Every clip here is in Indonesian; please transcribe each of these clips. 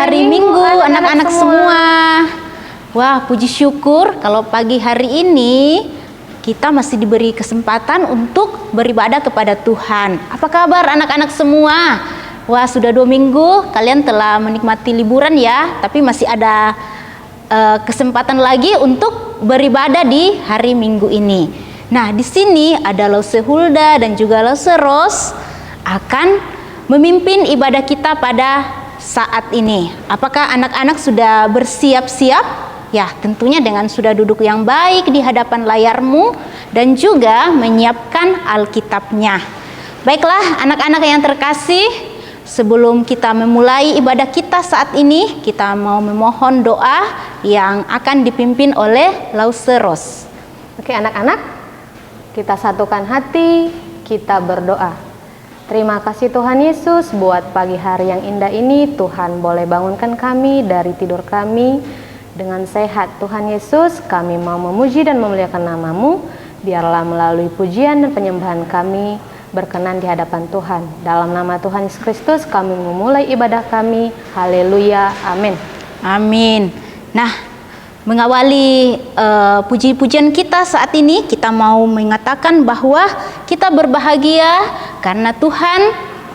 hari Minggu anak-anak semua. Wah, puji syukur kalau pagi hari ini kita masih diberi kesempatan untuk beribadah kepada Tuhan. Apa kabar anak-anak semua? Wah, sudah 2 minggu kalian telah menikmati liburan ya, tapi masih ada kesempatan lagi untuk beribadah di hari Minggu ini. Nah, di sini ada Lause Hulda dan juga Lause Ros akan memimpin ibadah kita pada saat ini. Apakah anak-anak sudah bersiap-siap? Ya, tentunya dengan sudah duduk yang baik di hadapan layarmu dan juga menyiapkan Alkitabnya. Baiklah anak-anak yang terkasih, sebelum kita memulai ibadah kita saat ini, kita mau memohon doa yang akan dipimpin oleh Lause Ros. Oke anak-anak, kita satukan hati, kita berdoa. Terima kasih Tuhan Yesus buat pagi hari yang indah ini. Tuhan boleh bangunkan kami dari tidur kami dengan sehat. Tuhan Yesus, kami mau memuji dan memuliakan nama-Mu. Biarlah melalui pujian dan penyembahan kami berkenan di hadapan Tuhan. Dalam nama Tuhan Yesus Kristus kami memulai ibadah kami. Haleluya, amin. Amin. Nah, mengawali puji-pujian kita saat ini, kita mau mengatakan bahwa kita berbahagia karena Tuhan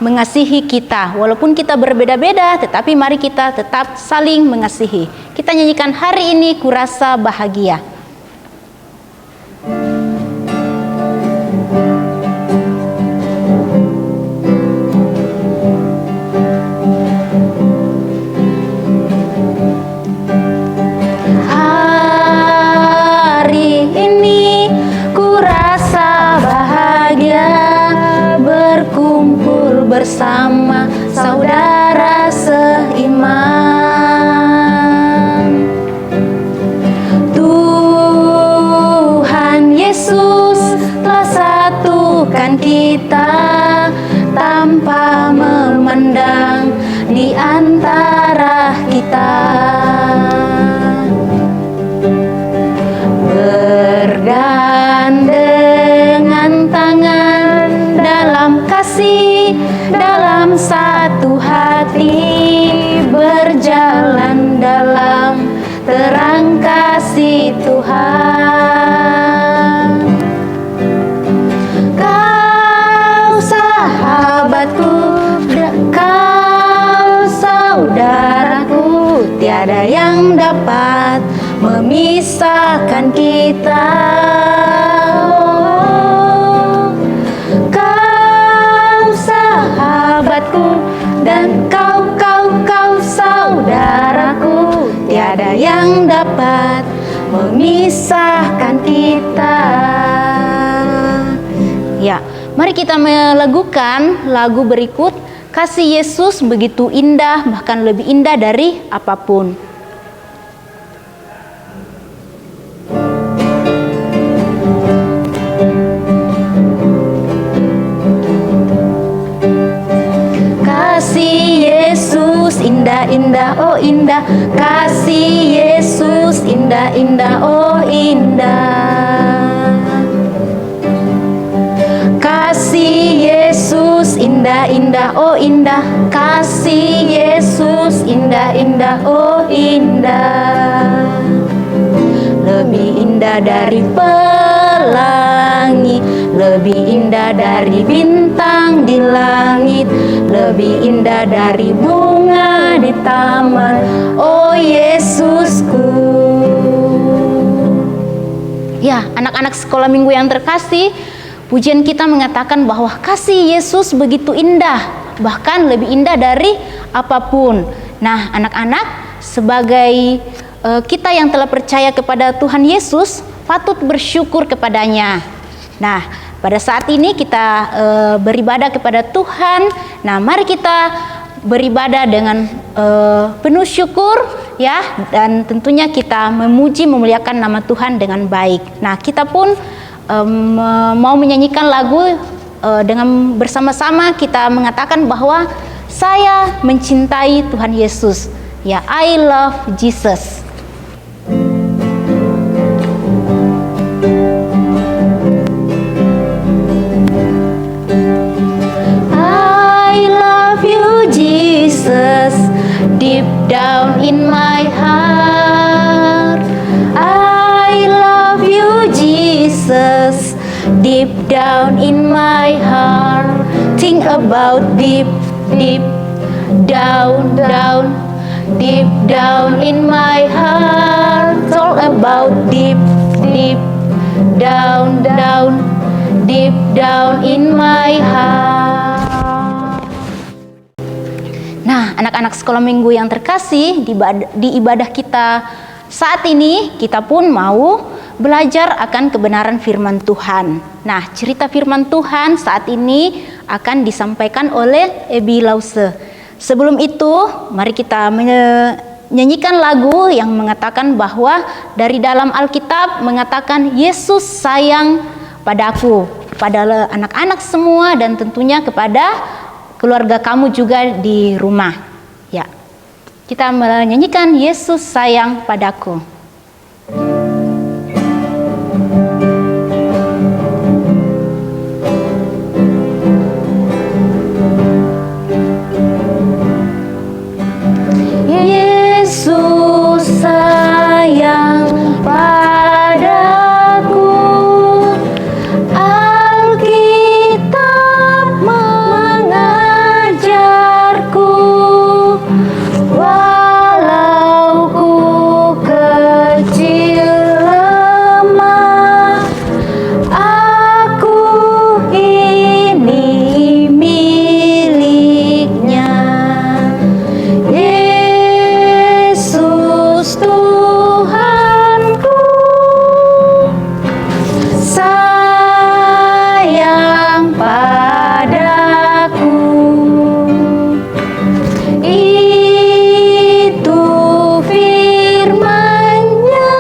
mengasihi kita. Walaupun kita berbeda-beda, tetapi mari kita tetap saling mengasihi. Kita nyanyikan hari ini kurasa bahagia. Hari ini kurasa bahagia berkumpul bersama saudara seiman. Tuhan Yesus telah satukan kita tanpa memandang di antara kita. Bergandengan tangan dalam kasih, dalam satu hati, berjalan dalam terang kasih Tuhan. Kau sahabatku, kau saudaraku, tiada yang dapat memisahkan kita. Kau sahabatku dan kau saudaraku, tiada yang dapat memisahkan kita. Ya, mari kita melakukan lagu berikut. Kasih Yesus begitu indah, bahkan lebih indah dari apapun. Kasih Yesus indah-indah, oh indah. Kasih Yesus indah-indah, oh indah. Kasih Yesus indah-indah, oh indah. Kasih Yesus indah-indah, oh indah. Lebih indah dari pelangi, lebih indah dari bintang di langit, lebih indah dari bunga di taman, oh Yesusku. Ya, anak-anak sekolah minggu yang terkasih, pujian kita mengatakan bahwa kasih Yesus begitu indah, bahkan lebih indah dari apapun. Nah, anak-anak, sebagai kita yang telah percaya kepada Tuhan Yesus, patut bersyukur kepadanya. Nah, pada saat ini kita beribadah kepada Tuhan. Nah, mari kita beribadah dengan penuh syukur ya, dan tentunya kita memuji memuliakan nama Tuhan dengan baik. Nah, kita pun mau menyanyikan lagu dengan bersama-sama kita mengatakan bahwa saya mencintai Tuhan Yesus. Ya, I love Jesus. deep down in my heart. I love you, Jesus, deep down in my heart. Think about deep, deep down, down, deep down in my heart. All about deep, deep down, down, deep down in my heart. Nah, anak-anak sekolah minggu yang terkasih, di ibadah kita saat ini, kita pun mau belajar akan kebenaran firman Tuhan. Nah, cerita firman Tuhan saat ini akan disampaikan oleh Ebi Lause. Sebelum itu, mari kita menyanyikan lagu yang mengatakan bahwa dari dalam Alkitab mengatakan Yesus sayang padaku, pada anak-anak semua dan tentunya kepada keluarga kamu juga di rumah. Ya. Kita menyanyikan Yesus sayang padaku. Yesus sayang padaku, Alkitab mengajarku, walau ku kecil lemah, aku ini miliknya. Yesus Tuhanku sayang padaku, itu firman-Nya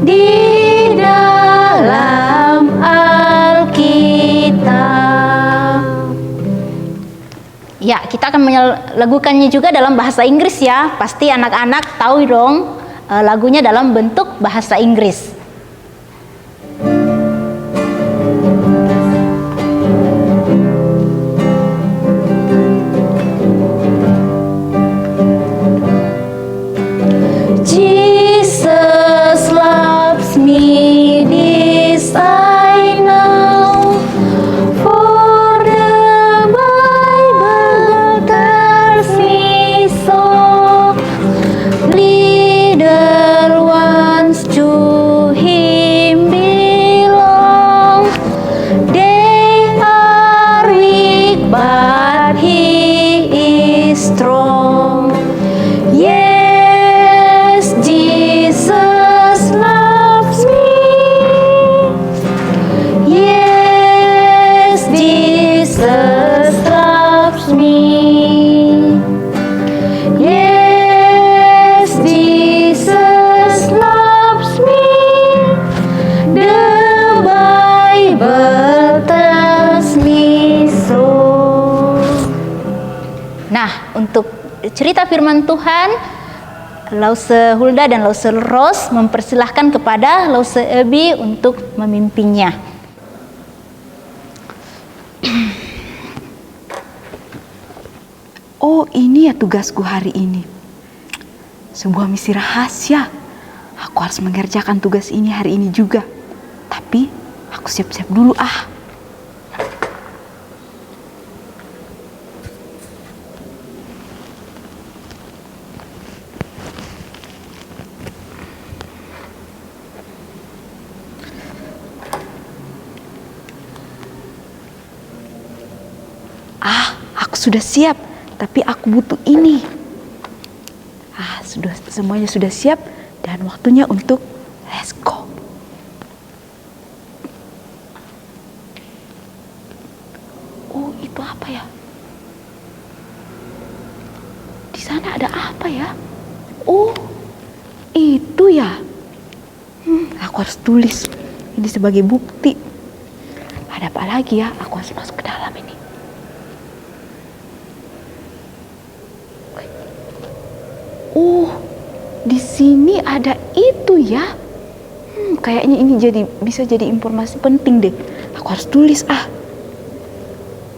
di dalam Alkitab. Ya, kita akan melakukannya juga dalam bahasa Inggris ya. Pasti anak-anak tahu dong lagunya dalam bentuk bahasa Inggris. Jesus loves me, this I know, for the Bible tells me so. Little ones to Him belong. They are weak, but He is strong. Yes, Jesus loves me. Yes, Jesus loves me. Yes, Jesus loves me. The Bible tells me so. Nah, untuk cerita firman Tuhan, Lause Hulda dan Lause Ros mempersilahkan kepada Lause Ebi untuk memimpinnya. Oh, ini ya tugasku hari ini. Sebuah misi rahasia. Aku harus mengerjakan tugas ini hari ini juga. Tapi aku siap-siap dulu ah. Aku sudah siap, tapi aku butuh ini. Semuanya sudah siap dan waktunya untuk let's go. Oh, itu apa ya? Di sana ada apa ya? Oh, itu ya. Aku harus tulis ini sebagai bukti. Ada apa lagi ya? Aku harus masuk ke dalam ini. Oh, di sini ada itu ya. Kayaknya ini bisa jadi informasi penting deh. Aku harus tulis ah.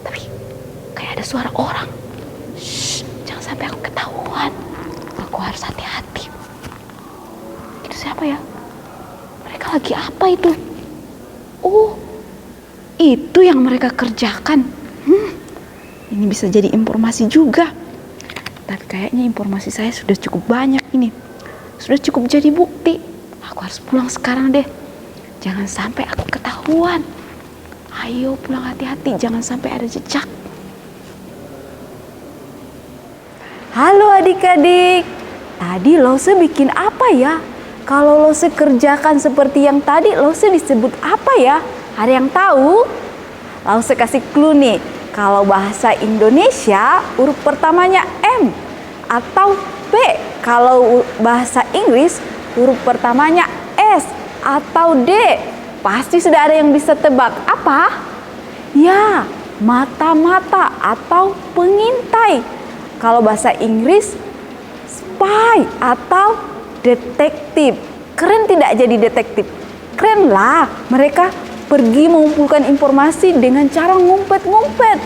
Tapi kayak ada suara orang. Shh, jangan sampai aku ketahuan. ketahuan. Aku harus hati-hati. Itu siapa ya? Mereka lagi apa itu? Oh, itu yang mereka kerjakan. Ini bisa jadi informasi juga. Tapi kayaknya informasi saya sudah cukup banyak ini. Sudah cukup jadi bukti. Aku harus pulang sekarang deh. Jangan sampai aku ketahuan. Ayo pulang hati-hati, jangan sampai ada jejak. Halo adik-adik, tadi Lose bikin apa ya? Kalau Lose kerjakan seperti yang tadi, Lose disebut apa ya? Ada yang tahu? Lose kasih clue nih. Kalau bahasa Indonesia, huruf pertamanya M atau P. Kalau bahasa Inggris, huruf pertamanya S atau D. Pasti sudah ada yang bisa tebak. Apa? Ya, mata-mata atau pengintai. Kalau bahasa Inggris, spy atau detektif. Keren tidak jadi detektif? Keren lah, mereka pergi mengumpulkan informasi dengan cara ngumpet-ngumpet.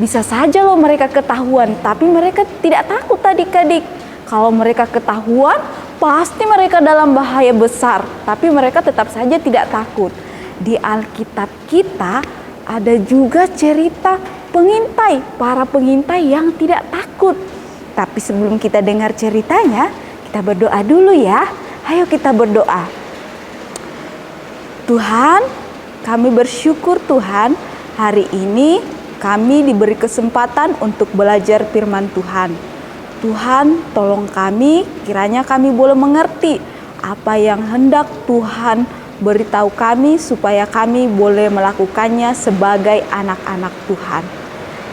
Bisa saja loh mereka ketahuan, tapi mereka tidak takut adik-adik. Kalau mereka ketahuan, pasti mereka dalam bahaya besar, tapi mereka tetap saja tidak takut. Di Alkitab kita ada juga cerita pengintai, para pengintai yang tidak takut. Tapi sebelum kita dengar ceritanya, kita berdoa dulu ya. Ayo kita berdoa. Tuhan, kami bersyukur Tuhan, hari ini kami diberi kesempatan untuk belajar firman Tuhan. Tuhan, tolong kami, kiranya kami boleh mengerti apa yang hendak Tuhan beritahu kami supaya kami boleh melakukannya sebagai anak-anak Tuhan.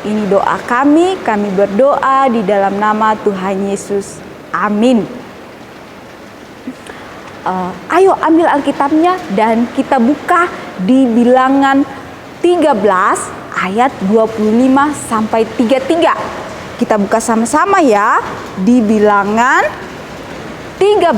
Ini doa kami berdoa di dalam nama Tuhan Yesus. Amin. Ayo ambil Alkitabnya dan kita buka di Bilangan 13 ayat 25 sampai 33. Kita buka sama-sama ya, di Bilangan 13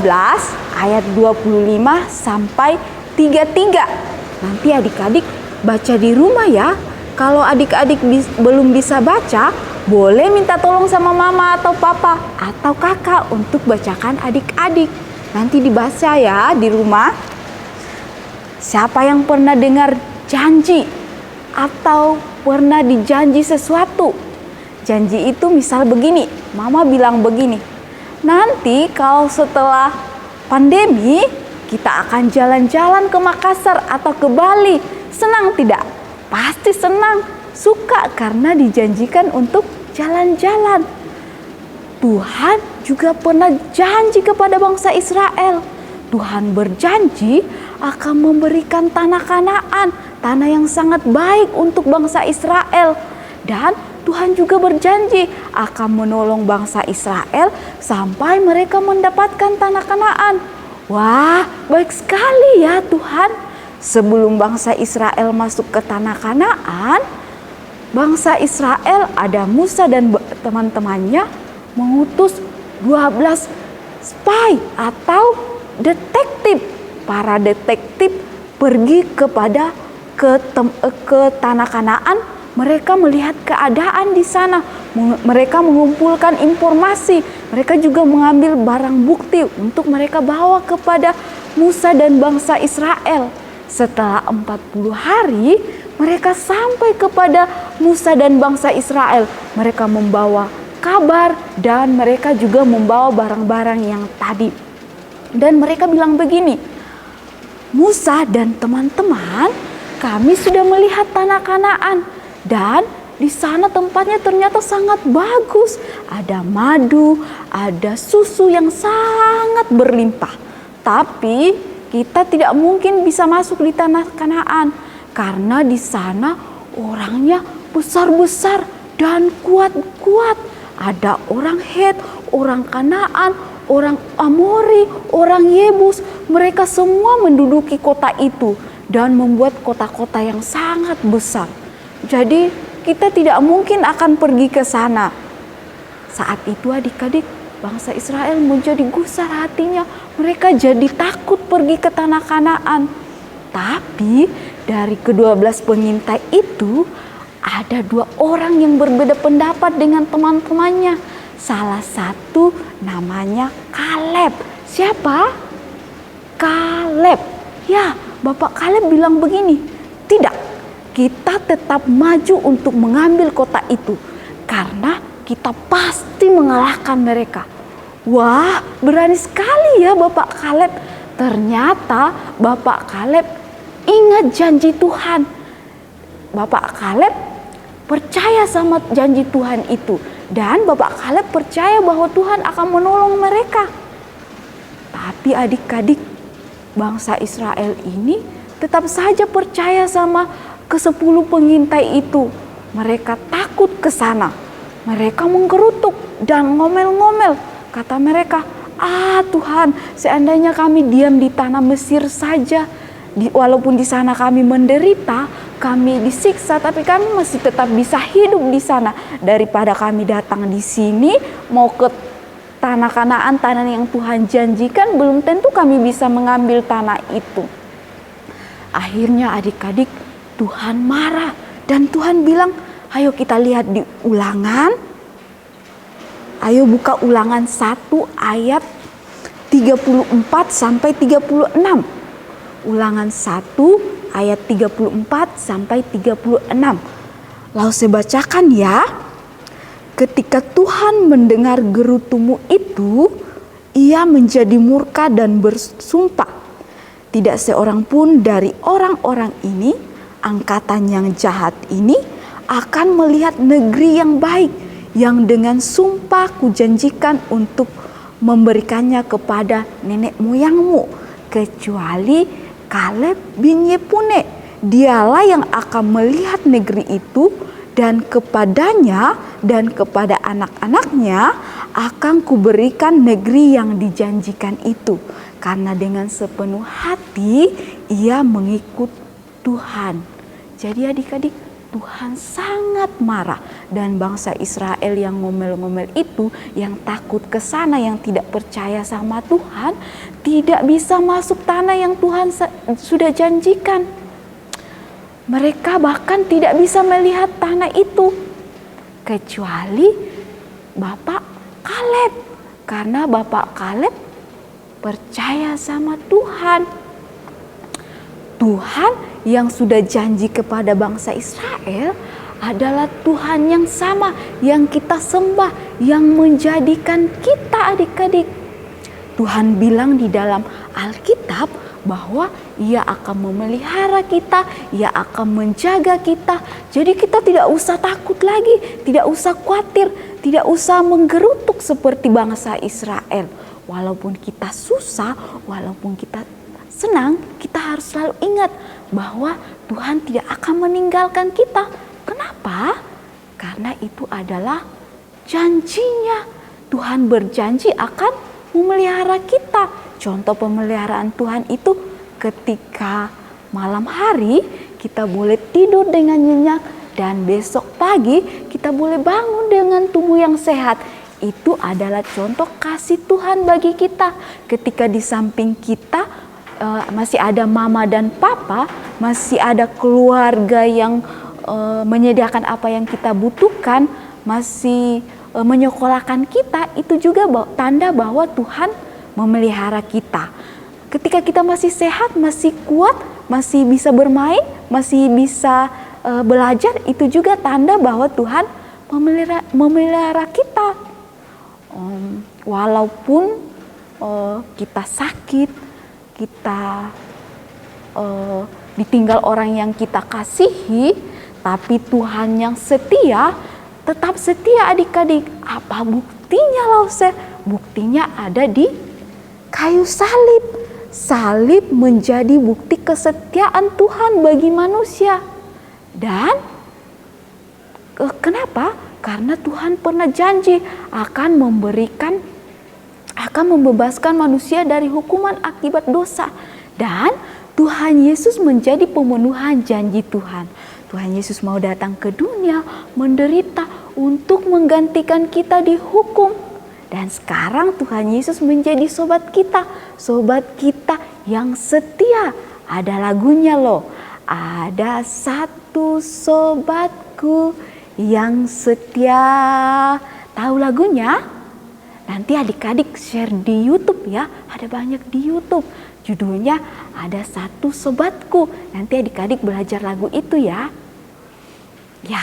ayat 25 sampai 33. Nanti adik-adik baca di rumah ya. Kalau adik-adik belum bisa baca, boleh minta tolong sama mama atau papa atau kakak untuk bacakan adik-adik. Nanti dibaca ya di rumah. Siapa yang pernah dengar janji atau pernah dijanji sesuatu? Janji itu misal begini, mama bilang begini, nanti kalau setelah pandemi kita akan jalan-jalan ke Makassar atau ke Bali. Senang tidak? Pasti senang, suka karena dijanjikan untuk jalan-jalan. Tuhan juga pernah janji kepada bangsa Israel. Tuhan berjanji akan memberikan tanah Kanaan, tanah yang sangat baik untuk bangsa Israel. Dan Tuhan juga berjanji akan menolong bangsa Israel sampai mereka mendapatkan tanah Kanaan. Wah, baik sekali ya Tuhan. Sebelum bangsa Israel masuk ke tanah Kanaan, bangsa Israel ada Musa dan teman-temannya mengutus 12 spy atau detektif. Para detektif pergi ke tanah Kanaan. Mereka melihat keadaan di sana. Mereka mengumpulkan informasi. Mereka juga mengambil barang bukti untuk mereka bawa kepada Musa dan bangsa Israel. Setelah 40 hari, mereka sampai kepada Musa dan bangsa Israel. Mereka membawa kabar dan mereka juga membawa barang-barang yang tadi. Dan mereka bilang begini, Musa dan teman-teman, kami sudah melihat tanah Kanaan. Dan di sana tempatnya ternyata sangat bagus. Ada madu, ada susu yang sangat berlimpah. Tapi kita tidak mungkin bisa masuk di tanah Kanaan karena di sana orangnya besar-besar dan kuat-kuat. Ada orang Het, orang Kanaan, orang Amori, orang Yebus. Mereka semua menduduki kota itu dan membuat kota-kota yang sangat besar. Jadi kita tidak mungkin akan pergi ke sana. Saat itu adik-adik, bangsa Israel menjadi gusar hatinya. Mereka jadi takut pergi ke tanah Kanaan. Tapi dari ke-12 pengintai itu ada 2 orang yang berbeda pendapat dengan teman-temannya. salah satu namanya Kaleb. Siapa? Kaleb. Ya, Bapak Kaleb bilang begini, tidak, kita tetap maju untuk mengambil kota itu karena kita pasti mengalahkan mereka. Wah, berani sekali ya Bapak Kaleb. Ternyata Bapak Kaleb ingat janji Tuhan. Bapak Kaleb percaya sama janji Tuhan itu. Dan Bapak Kaleb percaya bahwa Tuhan akan menolong mereka. Tapi adik-adik, bangsa Israel ini tetap saja percaya sama ke-10 pengintai itu. Mereka takut ke sana. Mereka menggerutuk dan ngomel-ngomel. Kata mereka, Tuhan, seandainya kami diam di tanah Mesir saja, walaupun di sana kami menderita, kami disiksa, tapi kami masih tetap bisa hidup di sana daripada kami datang di sini mau ke tanah Kanaan, tanah yang Tuhan janjikan, belum tentu kami bisa mengambil tanah itu. Akhirnya adik-adik, Tuhan marah dan Tuhan bilang, ayo kita lihat di Ulangan. Ayo buka Ulangan 1 ayat 34 sampai 36. Ulangan 1 ayat 34 sampai 36. Lalu saya bacakan ya. Ketika Tuhan mendengar gerutumu itu, ia menjadi murka dan bersumpah, tidak seorang pun dari orang-orang ini, angkatan yang jahat ini, akan melihat negeri yang baik yang dengan sumpah kujanjikan untuk memberikannya kepada nenek moyangmu, kecuali Kaleb bin Yefune. Dialah yang akan melihat negeri itu, dan kepadanya dan kepada anak-anaknya akan kuberikan negeri yang dijanjikan itu, karena dengan sepenuh hati ia mengikut Tuhan. Jadi adik-adik, Tuhan sangat marah, dan bangsa Israel yang ngomel-ngomel itu, yang takut ke sana, yang tidak percaya sama Tuhan, tidak bisa masuk tanah yang Tuhan sudah janjikan. Mereka bahkan tidak bisa melihat tanah itu, kecuali Bapak Kaleb, karena Bapak Kaleb percaya sama Tuhan. Tuhan yang sudah janji kepada bangsa Israel adalah Tuhan yang sama, yang kita sembah, yang menjadikan kita adik-adik. Tuhan bilang di dalam Alkitab bahwa Ia akan memelihara kita, Ia akan menjaga kita. Jadi kita tidak usah takut lagi, tidak usah khawatir, tidak usah menggerutuk seperti bangsa Israel. Walaupun kita susah, walaupun kita senang, kita harus selalu ingat bahwa Tuhan tidak akan meninggalkan kita. Kenapa? Karena itu adalah janjinya. Tuhan berjanji akan memelihara kita. Contoh pemeliharaan Tuhan itu ketika malam hari kita boleh tidur dengan nyenyak, dan besok pagi kita boleh bangun dengan tubuh yang sehat. Itu adalah contoh kasih Tuhan bagi kita. Ketika di samping kita masih ada mama dan papa, masih ada keluarga yang menyediakan apa yang kita butuhkan, masih menyekolahkan kita, itu juga tanda bahwa Tuhan memelihara kita. Ketika kita masih sehat, masih kuat, masih bisa bermain, masih bisa belajar, itu juga tanda bahwa Tuhan memelihara kita. Walaupun kita sakit, kita ditinggal orang yang kita kasihi, tapi Tuhan yang setia, tetap setia adik-adik. Apa buktinya Lause? Buktinya ada di kayu salib. Salib menjadi bukti kesetiaan Tuhan bagi manusia. Dan kenapa? Karena Tuhan pernah janji akan membebaskan manusia dari hukuman akibat dosa. Dan Tuhan Yesus menjadi pemenuhan janji Tuhan. Tuhan Yesus mau datang ke dunia, menderita untuk menggantikan kita dihukum. Dan sekarang Tuhan Yesus menjadi sobat kita yang setia. Ada lagunya loh. Ada satu sobatku yang setia. Tahu lagunya? nanti adik-adik share di YouTube ya. Ada banyak di YouTube. Judulnya Ada Satu Sobatku. Nanti adik-adik belajar lagu itu ya. Ya,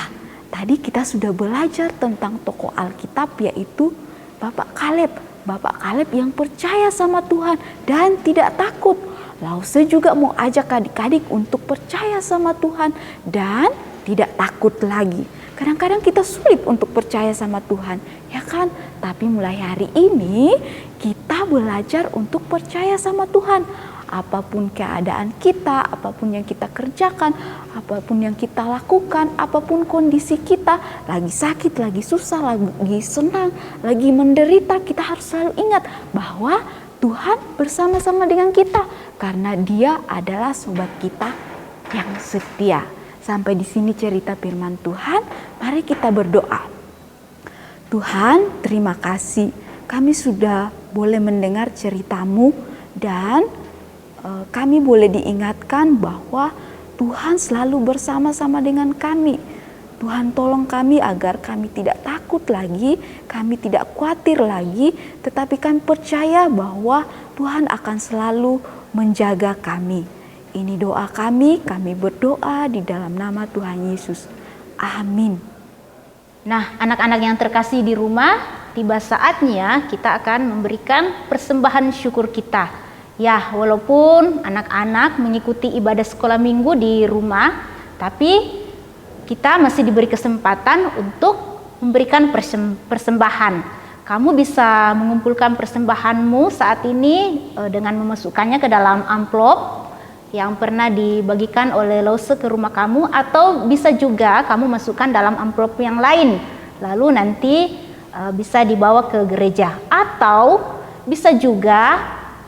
tadi kita sudah belajar tentang tokoh Alkitab yaitu Bapak Kaleb. Bapak Kaleb yang percaya sama Tuhan dan tidak takut. Lause juga mau ajak adik-adik untuk percaya sama Tuhan dan tidak takut lagi. Kadang-kadang kita sulit untuk percaya sama Tuhan, ya kan? Tapi mulai hari ini kita belajar untuk percaya sama Tuhan. Apapun keadaan kita, apapun yang kita kerjakan, apapun yang kita lakukan, apapun kondisi kita, lagi sakit, lagi susah, lagi senang, lagi menderita, kita harus selalu ingat bahwa Tuhan bersama-sama dengan kita karena Dia adalah sobat kita yang setia. Sampai di sini cerita firman Tuhan. Mari kita berdoa. Tuhan, terima kasih. Kami sudah boleh mendengar cerita-Mu dan kami boleh diingatkan bahwa Tuhan selalu bersama-sama dengan kami. Tuhan tolong kami agar kami tidak takut lagi, kami tidak khawatir lagi, tetapi kami percaya bahwa Tuhan akan selalu menjaga kami. Ini doa kami berdoa di dalam nama Tuhan Yesus. Amin. Nah, anak-anak yang terkasih di rumah, tiba saatnya kita akan memberikan persembahan syukur kita. Ya, walaupun anak-anak mengikuti ibadah sekolah minggu di rumah, tapi kita masih diberi kesempatan untuk memberikan persembahan. Kamu bisa mengumpulkan persembahanmu saat ini dengan memasukkannya ke dalam amplop yang pernah dibagikan oleh Lause ke rumah kamu, atau bisa juga kamu masukkan dalam amplop yang lain lalu nanti bisa dibawa ke gereja, atau bisa juga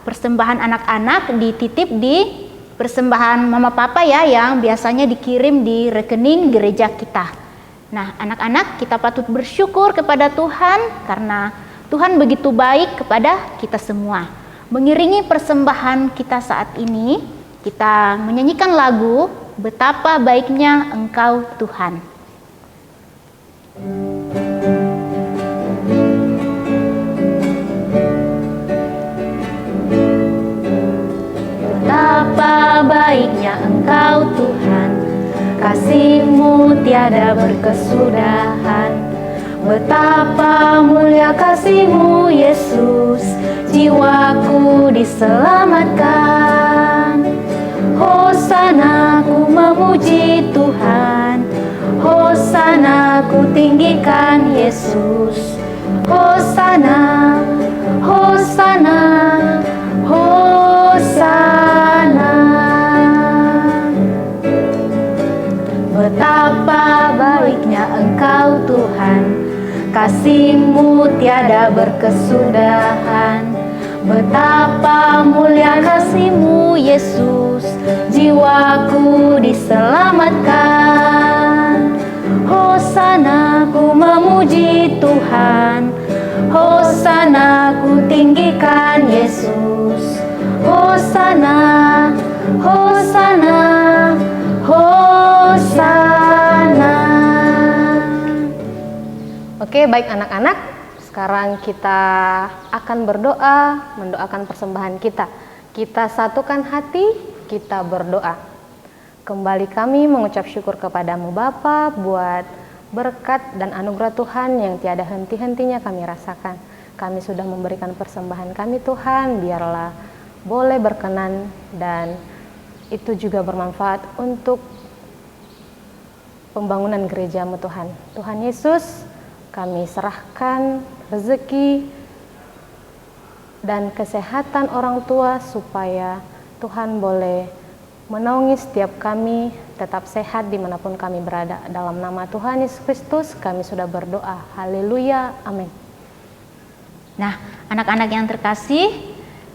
persembahan anak-anak dititip di persembahan mama papa ya, yang biasanya dikirim di rekening gereja kita. Nah, anak-anak, kita patut bersyukur kepada Tuhan karena Tuhan begitu baik kepada kita semua. Mengiringi persembahan kita saat ini, kita menyanyikan lagu Betapa Baiknya Engkau Tuhan. Betapa baiknya Engkau Tuhan, kasih-Mu tiada berkesudahan. Betapa mulia kasih-Mu Yesus, jiwaku diselamatkan. Hosana ku memuji Tuhan, Hosana ku tinggikan Yesus. Hosana, Hosana, Hosana. Betapa baiknya Engkau Tuhan, kasih-Mu tiada berkesudahan. Betapa mulia kasih-Mu Yesus, jiwaku diselamatkan. Hosana ku memuji Tuhan, Hosana ku tinggikan Yesus. Hosana, Hosana, Hosana. Oke, baik anak-anak. Sekarang kita akan berdoa, mendoakan persembahan kita. Kita satukan hati, kita berdoa. Kembali kami mengucap syukur kepadamu Bapa buat berkat dan anugerah Tuhan yang tiada henti-hentinya kami rasakan. Kami sudah memberikan persembahan kami Tuhan, biarlah boleh berkenan dan itu juga bermanfaat untuk pembangunan gereja-Mu Tuhan. Tuhan Yesus, kami serahkan rezeki dan kesehatan orang tua supaya Tuhan boleh menaungi setiap kami tetap sehat dimanapun kami berada. Dalam nama Tuhan Yesus Kristus kami sudah berdoa. Haleluya, amin. Nah, anak-anak yang terkasih,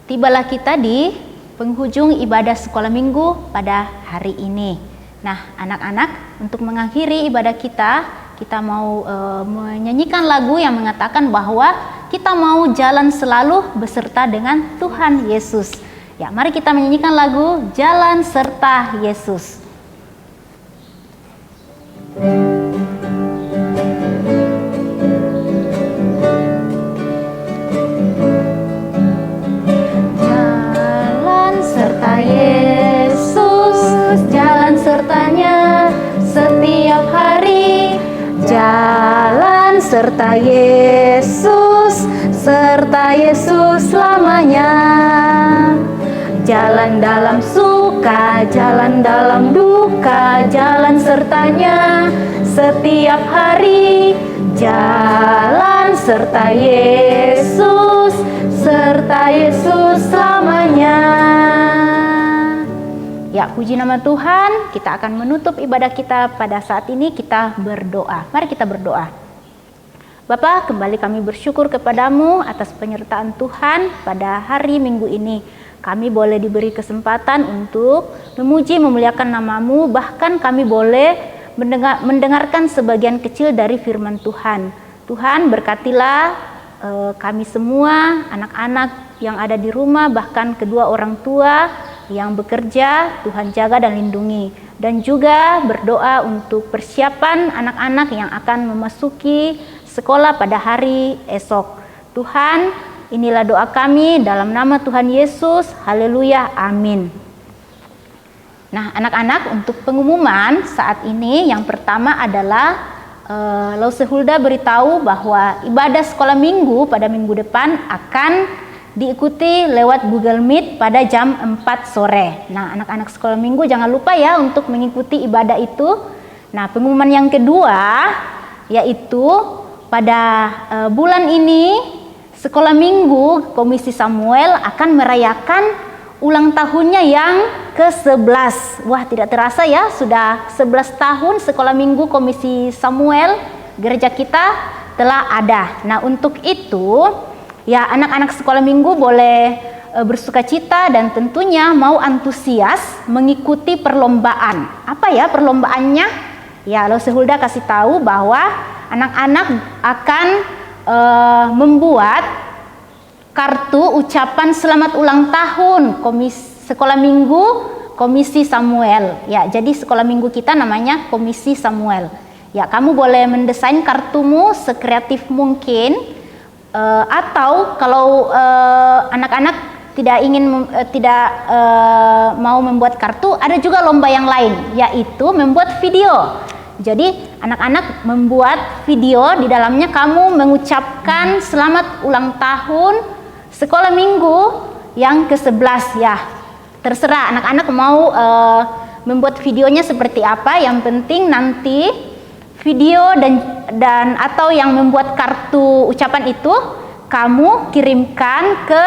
tibalah kita di penghujung ibadah sekolah minggu pada hari ini. Nah, anak-anak, untuk mengakhiri ibadah kita mau menyanyikan lagu yang mengatakan bahwa kita mau jalan selalu beserta dengan Tuhan Yesus. Ya, mari kita menyanyikan lagu Jalan Serta Yesus. Yesus, serta Yesus selamanya. Jalan dalam suka, jalan dalam duka, jalan sertanya setiap hari. Jalan serta Yesus, serta Yesus selamanya. Ya, puji nama Tuhan. Kita akan menutup ibadah kita pada saat ini. Kita berdoa. Mari kita berdoa. Bapa, kembali kami bersyukur kepadamu atas penyertaan Tuhan pada hari Minggu ini. Kami boleh diberi kesempatan untuk memuji, memuliakan namamu. Bahkan kami boleh mendengarkan sebagian kecil dari firman Tuhan. Tuhan, berkatilah kami semua, anak-anak yang ada di rumah, bahkan kedua orang tua yang bekerja. Tuhan jaga dan lindungi. Dan juga berdoa untuk persiapan anak-anak yang akan memasuki sekolah pada hari esok. Tuhan, inilah doa kami dalam nama Tuhan Yesus. Haleluya, amin. Nah, anak-anak, untuk pengumuman saat ini yang pertama adalah Lause Hulda beritahu bahwa ibadah sekolah minggu pada minggu depan akan diikuti lewat Google Meet pada jam 4 sore. Nah, anak-anak sekolah minggu jangan lupa ya untuk mengikuti ibadah itu. Nah, pengumuman yang kedua yaitu pada bulan ini sekolah minggu Komisi Samuel akan merayakan ulang tahunnya yang ke-11. Wah, tidak terasa ya, sudah 11 tahun sekolah minggu Komisi Samuel gereja kita telah ada. Nah, untuk itu ya, anak-anak sekolah minggu boleh bersukacita dan tentunya mau antusias mengikuti perlombaan. Apa ya perlombaannya? Ya, Lause Hulda kasih tahu bahwa anak-anak akan membuat kartu ucapan selamat ulang tahun sekolah minggu Komisi Samuel. Ya, jadi sekolah minggu kita namanya Komisi Samuel. Ya, kamu boleh mendesain kartumu sekreatif mungkin. Atau kalau anak-anak tidak mau membuat kartu, ada juga lomba yang lain, yaitu membuat video. Jadi anak-anak membuat video, di dalamnya kamu mengucapkan selamat ulang tahun sekolah minggu yang ke-11 ya. Terserah anak-anak mau membuat videonya seperti apa, yang penting nanti video dan atau yang membuat kartu ucapan itu kamu kirimkan ke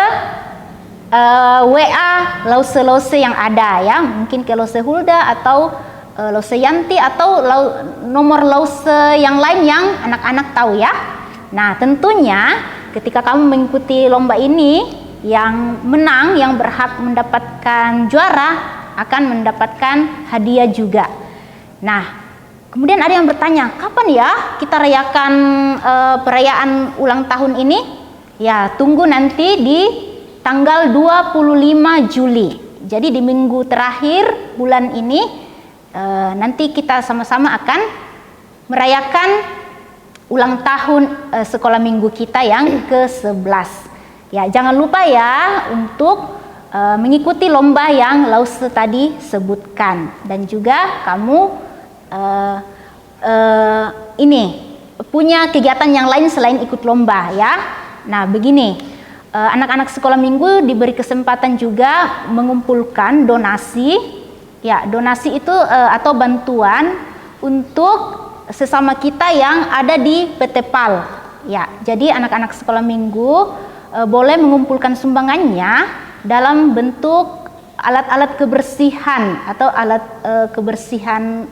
WA Lause yang ada ya, mungkin ke Lause Hulda atau Lause Yanti atau nomor Lause yang lain yang anak-anak tahu ya. Nah, tentunya ketika kamu mengikuti lomba ini, yang menang, yang berhak mendapatkan juara akan mendapatkan hadiah juga. Nah, kemudian ada yang bertanya, kapan ya kita rayakan perayaan ulang tahun ini? Ya, tunggu nanti di tanggal 25 Juli. Jadi di minggu terakhir bulan ini nanti kita sama-sama akan merayakan ulang tahun sekolah minggu kita yang ke-11. Ya, jangan lupa ya untuk mengikuti lomba yang Lause tadi sebutkan. Dan juga kamu ini punya kegiatan yang lain selain ikut lomba ya. Nah, begini, anak-anak sekolah minggu diberi kesempatan juga mengumpulkan donasi. Ya, donasi itu atau bantuan untuk sesama kita yang ada di PT PAL. Ya, jadi anak-anak sekolah minggu boleh mengumpulkan sumbangannya dalam bentuk alat-alat kebersihan atau alat kebersihan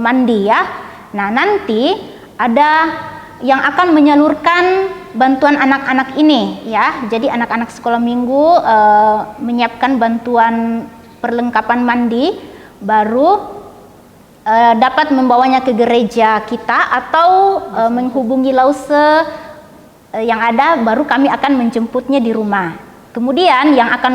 mandi ya. Nah, nanti ada yang akan menyalurkan bantuan anak-anak ini ya. Jadi anak-anak sekolah minggu menyiapkan bantuan perlengkapan mandi, baru dapat membawanya ke gereja kita atau menghubungi Lause yang ada, baru kami akan menjemputnya di rumah. Kemudian yang akan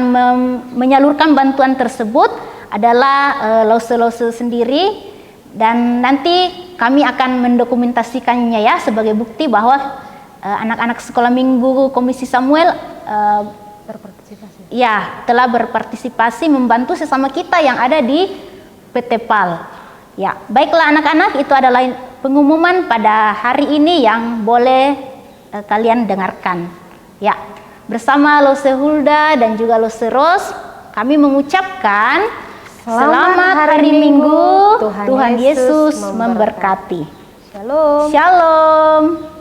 menyalurkan bantuan tersebut adalah Lause sendiri, dan nanti kami akan mendokumentasikannya ya sebagai bukti bahwa anak-anak sekolah minggu Komisi Samuel berpartisipasi. Ya, telah berpartisipasi membantu sesama kita yang ada di PT PAL. Ya, baiklah anak-anak, itu adalah pengumuman pada hari ini yang boleh kalian dengarkan. Ya, bersama Lose Hulda dan juga Lose Ros, kami mengucapkan selamat hari Minggu. Tuhan Yesus memberkati. Shalom. Shalom.